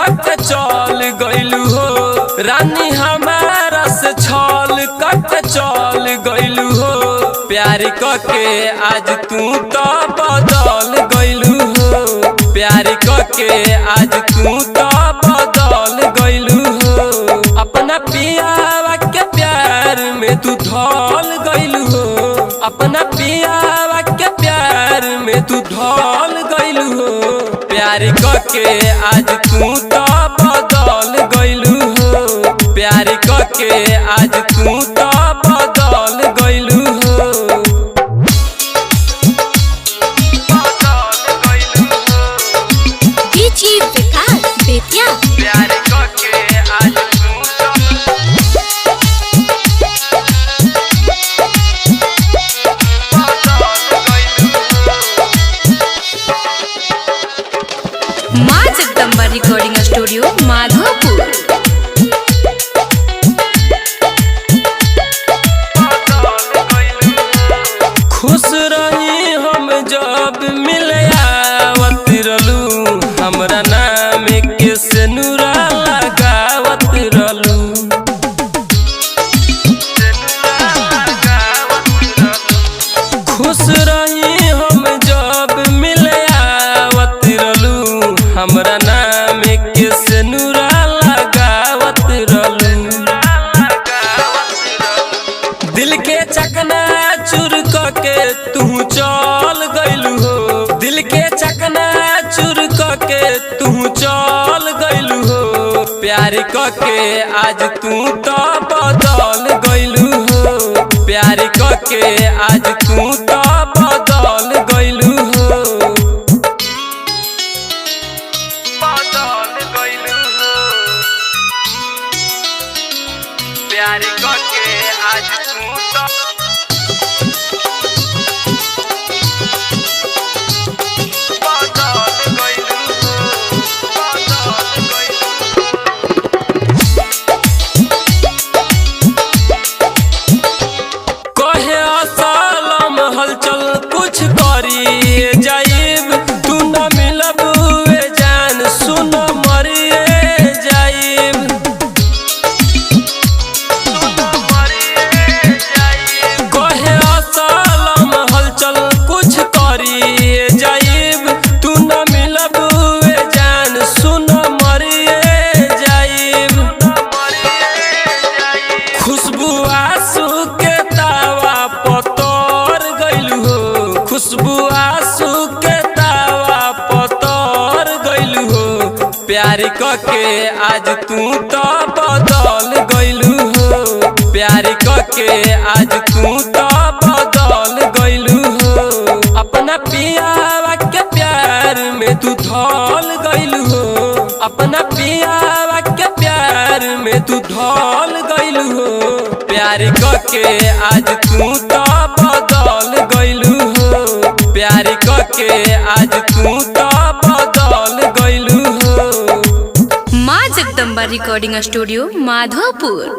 कट चल गइलू हो रानी हमारा से छल कट चल गइलू हो प्यार के आज तू तो बदल गइलू हो प्यार के आज तू तो बदल गइलू हो अपना पियावा के प्यार में तू ढल गइलू हो अपना पियावा के प्यार में तू ढल गइलू हो प्यार के आज तू तो बदल गइलू हो प्यार के आज तू तो बदल गइलू हो डीजे विकास बेतिया प्यार के आज माँ जगदम्बा रिकॉर्डिंग स्टूडियो माधोपुर। खुश रही हम जब मिले आवत रहलू हमरा नाम के सेनुरा लगावत रहलू खुश रही हम जब मिले आवत रहलू हमरा नाम के सेनुरा लगावत रहलू दिल के चकना चुर के तू चल गइलू हो दिल के चकना चुर के तू चल गइलू हो प्यार के आज तू तो बदल गइलू हो प्यार के आज तू तो बदल गइलू हो बदल गइलू हो प्यार के आज तू तो कुछ करिए जाइब तू न मिलब वे जान सुन मरिए जाइब कहे असलम हलचल कुछ करिए जाइब तू न मिलब वे जान सुन मरिए जाइब खुशबू आंसू के तावा पतोर गइलू हो खुशबू आंसू के तावा पतोर गइलू हो प्यार के आज तू तो बदल गइलू हो प्यार के आज तू तो बदल गइलू हो अपना पियावा के प्यार में तू ढल गइलू हो अपना पियावा के प्यार में तू ढल गइलू हो प्यार के आज तू तो बदल गइलू हो प्यार के आज तू तो बदल गइलू हो माँ जगदम्बा रिकॉर्डिंग स्टूडियो माधोपुर।